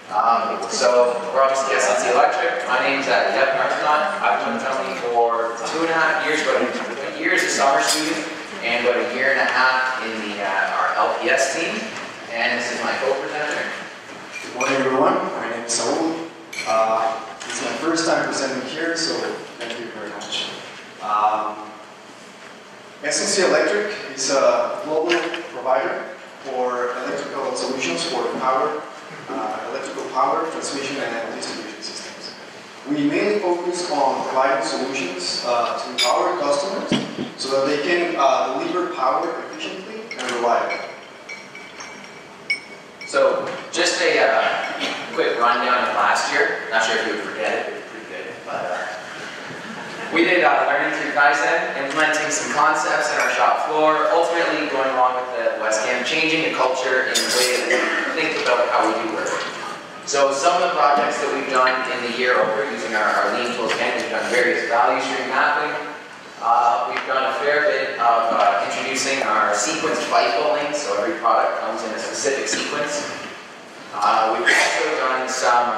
So we're obviously S&C Electric. My name's Yep Martinot. I've been with the company for 2.5 years, about a year as a summer student, and about a year and a half in our LPS team. And this is my co-presenter. Good morning, everyone. My name is Saul. It's my first time presenting here, so thank you very much. S&C Electric is a global provider for electrical solutions for power, electrical power, transmission, and distribution systems. We mainly focus on providing solutions to our customers so that they can deliver power efficiently and reliably. So just a quick rundown of last year. Not sure if you would forget it, it was pretty good. But we did learning through Kaizen, implementing some concepts in our shop floor, ultimately going along with the West Cam, changing the culture in the way that we think about how we do work. So some of the projects that we've done in the year over using our lean tools, again, we've done various value stream mapping. We've done a fair bit of introducing our sequenced FIFO links, so every product comes in a specific sequence. We've also done some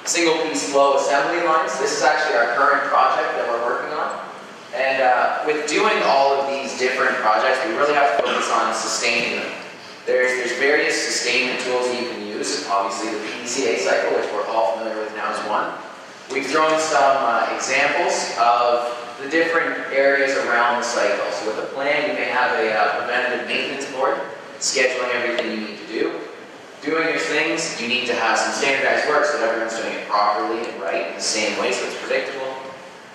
single-piece flow assembly lines. This is actually our current project that we're working on. And with doing all of these different projects, we really have to focus on sustaining them. There's various sustainment tools that you can use. Obviously, the PDCA cycle, which we're all familiar with now, is one. We've thrown some examples of the different areas around the cycle. So with a plan, you may have a preventative maintenance board, scheduling everything you need to do. Doing your things, you need to have some standardized work so that everyone's doing it properly and right in the same way so it's predictable.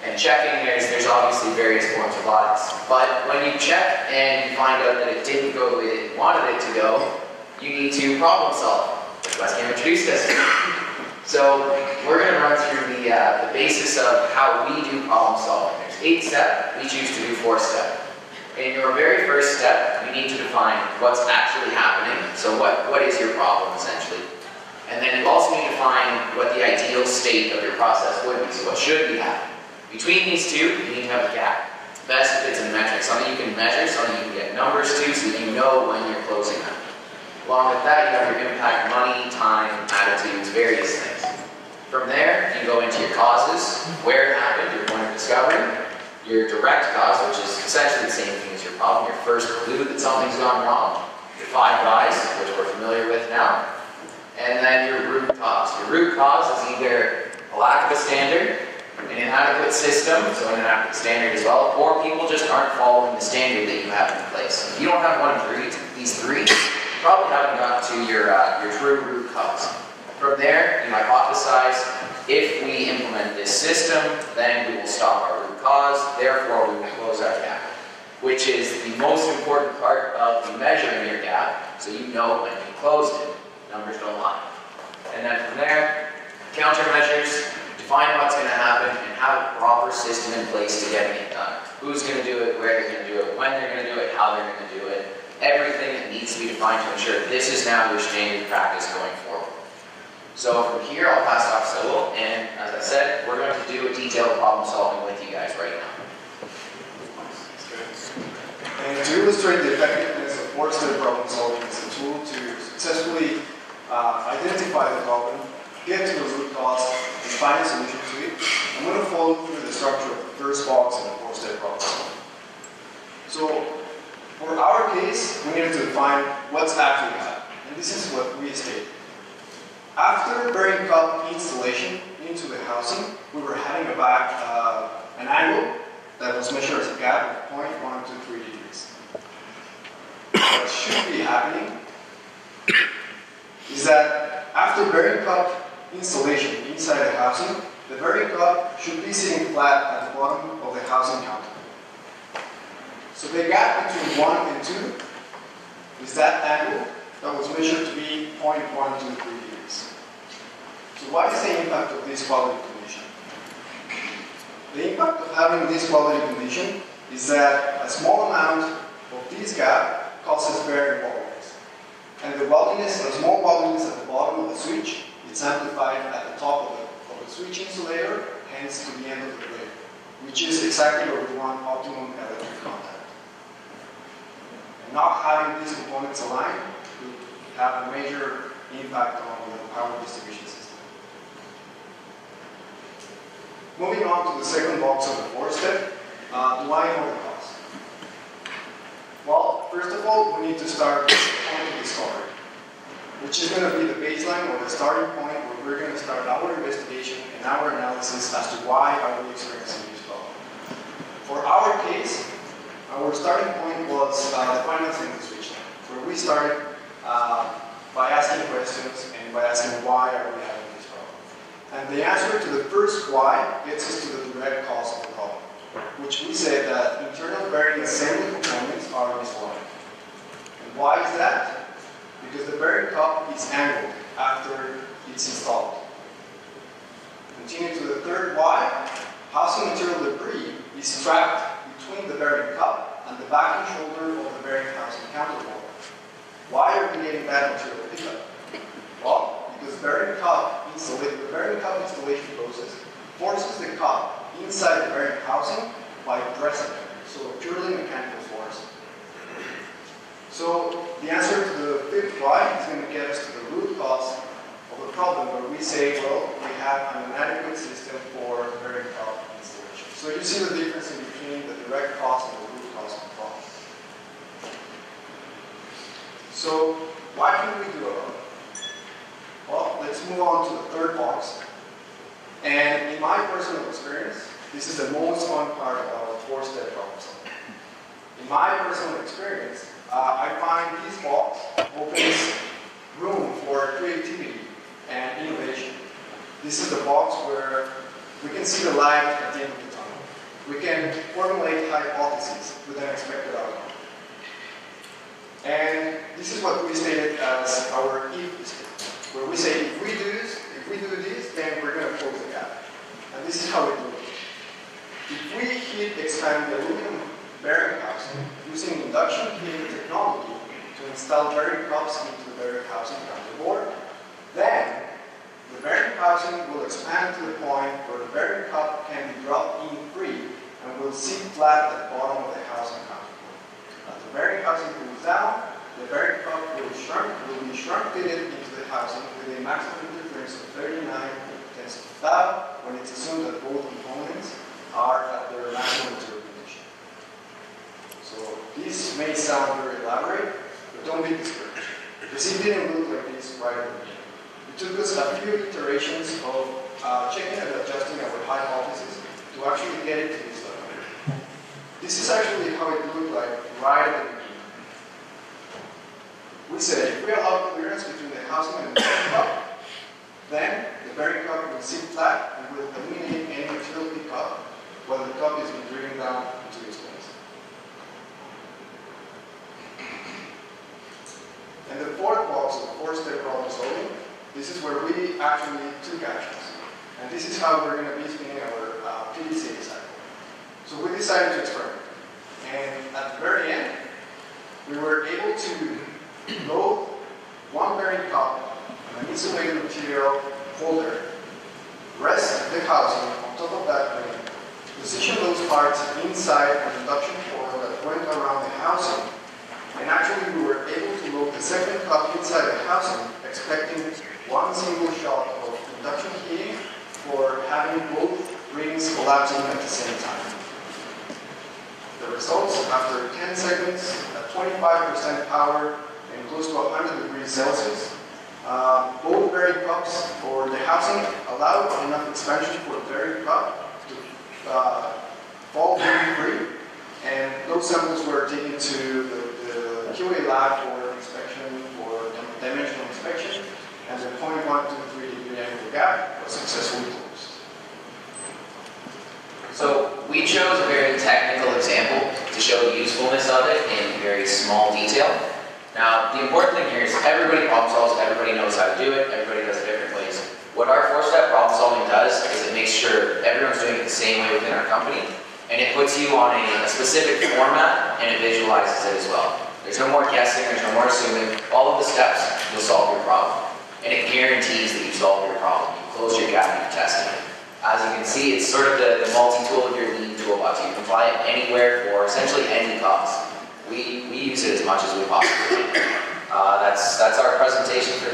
And checking, there's obviously various forms of audits. But when you check and you find out that it didn't go the way that you wanted it to go, you need to problem solve, which Wes Cam introduced us to. So we're going to run through the basis of how we do problem solving. There's 8 steps, we choose to do 4 steps. In your very first step, you need to define what's actually happening. So what is your problem, essentially? And then you also need to define what the ideal state of your process would be. So what should be happening? Between these two, you need to have a gap. Best if it's in metrics, something you can measure, something you can get numbers to, so that you know when you're closing them. Along with that, you have your impact, money, time, attitudes, various things. From there, you go into your causes, where it happened, your point of discovery, your direct cause, which is essentially the same thing as your problem, your first clue that something's gone wrong, your 5 whys, which we're familiar with now, and then your root cause. Your root cause is either a lack of a standard, an inadequate system, so an inadequate standard as well, or people just aren't following the standard that you have in place. If you don't have one of these three, you probably haven't gotten to your true root cause. From there, you hypothesize, if we implement this system, then we will stop our root cause, therefore we will close our gap, which is the most important part of measuring your gap, so you know when you closed it. Numbers don't lie. And then from there, countermeasures, define what's going to happen, and have a proper system in place to getting it done. Who's going to do it, where they're going to do it, when they're going to do it, how they're going to do it. Everything that needs to be defined to ensure this is now your standard practice going forward. So from here, I'll pass it off to Saul, and as I said, we're going to do a detailed problem solving with you guys right now. And to illustrate the effectiveness of 4-step problem solving as a tool to successfully identify the problem, get to the root cause, and find a solution to it, I'm going to follow through the structure of the first box in the 4-step problem solving. So, for our case, we needed to define what's actually happening, and this is what we stated. After bearing cup installation into the housing, we were having an angle that was measured as a gap of 0.123 degrees. What should be happening is that after bearing cup installation inside the housing, the bearing cup should be sitting flat at the bottom of the housing counter. So the gap between 1 and 2 is that angle that was measured to be 0.123 degrees. So what is the impact of this quality condition? The impact of having this quality condition is that a small amount of this gap causes bearing wobblings. And the wobbliness, a small wobbliness at the bottom of the switch, is amplified at the top of the switch insulator, hence to the end of the blade, which is exactly where we want optimum electric contact. And not having these components aligned have a major impact on the power distribution system. Moving on to the second box of the fourth step, do I know the cause? Well, first of all, we need to start with the point of the story, which is going to be the baseline or the starting point where we're going to start our investigation and our analysis as to why are we experiencing this problem. For our case, our starting point was the financing switch line, where we started by asking questions and by asking why are we having this problem. And the answer to the first why gets us to the direct cause of the problem, which we said that internal bearing assembly components are misaligned. And why is that? Because the bearing cup is angled after it's installed. Continue to the third why. Housing material debris is trapped between the bearing cup and the back and shoulder of the bearing housing counterpart. Why are we getting that material pickup? Well, because the bearing cup installation process forces the cup inside the bearing housing by pressing it, so a purely mechanical force. So the answer to the fifth why is going to get us to the root cause of the problem, where we say, well, we have an inadequate system for bearing cup installation. So you see the difference in between the direct cause and the root cause of the problem. So what can we do about it? Well, let's move on to the third box. And in my personal experience, this is the most fun part of our four-step problem solving. In my personal experience, I find this box opens room for creativity and innovation. This is the box where we can see the light at the end of the tunnel. We can formulate hypotheses with an expected outcome. And this is what we stated as our if statement, where we say if we do this, then we're going to close the gap. And this is how it looks. If we heat expand the aluminum bearing housing using induction heating technology to install bearing cups into the bearing housing counterboard, then the bearing housing will expand to the point where the bearing cup can be dropped in free and will sit flat at the bottom of the housing counterboard. As the bearing housing cools down, the bearing cup will be shrunk fitted into the housing with a maximum interference of 39/10 thou when it's assumed that both components are at their maximum material condition. So this may sound very elaborate, but don't be discouraged, because it didn't look like this right at the beginning. It took us a few iterations of checking and adjusting our hypothesis to actually get it to this level. This is actually how it looked like right at the beginning. We said if we allow clearance between the housing and the bearing cup, then the bearing cup will sit flat and will eliminate any material pickup while the cup is being driven down into its place. And the fourth box of the four-step problem solving, this is where we actually took actions. And this is how we're going to be spinning our PDCA cycle. So we decided to experiment. And at the very end, we were able to load one bearing cup and an insulated material holder, rest the housing on top of that ring, position those parts inside an induction coil that went around the housing, and actually we were able to load the second cup inside the housing, expecting one single shot of induction heating for having both rings collapsing at the same time. The results, after 10 seconds at 25% power and close to 100 degrees Celsius, both bearing cups for the housing allowed enough expansion for the bearing cup to fall very free, and those samples were taken to the QA lab for inspection, for dimensional inspection, and the 0.123 degree angle gap was successfully closed. So we chose a very technical example to show the usefulness of it in very small detail. Now, the important thing here is everybody problem solves, everybody knows how to do it, everybody does it different ways. What our four-step problem solving does is it makes sure everyone's doing it the same way within our company, and it puts you on a specific format, and it visualizes it as well. There's no more guessing, there's no more assuming. All of the steps will solve your problem, and it guarantees that you solve your problem. You close your gap, you've tested it. As you can see, it's sort of the multi-tool of your lean toolbox. You can apply it anywhere for essentially any cause. We use it as much as we possibly can. That's our presentation for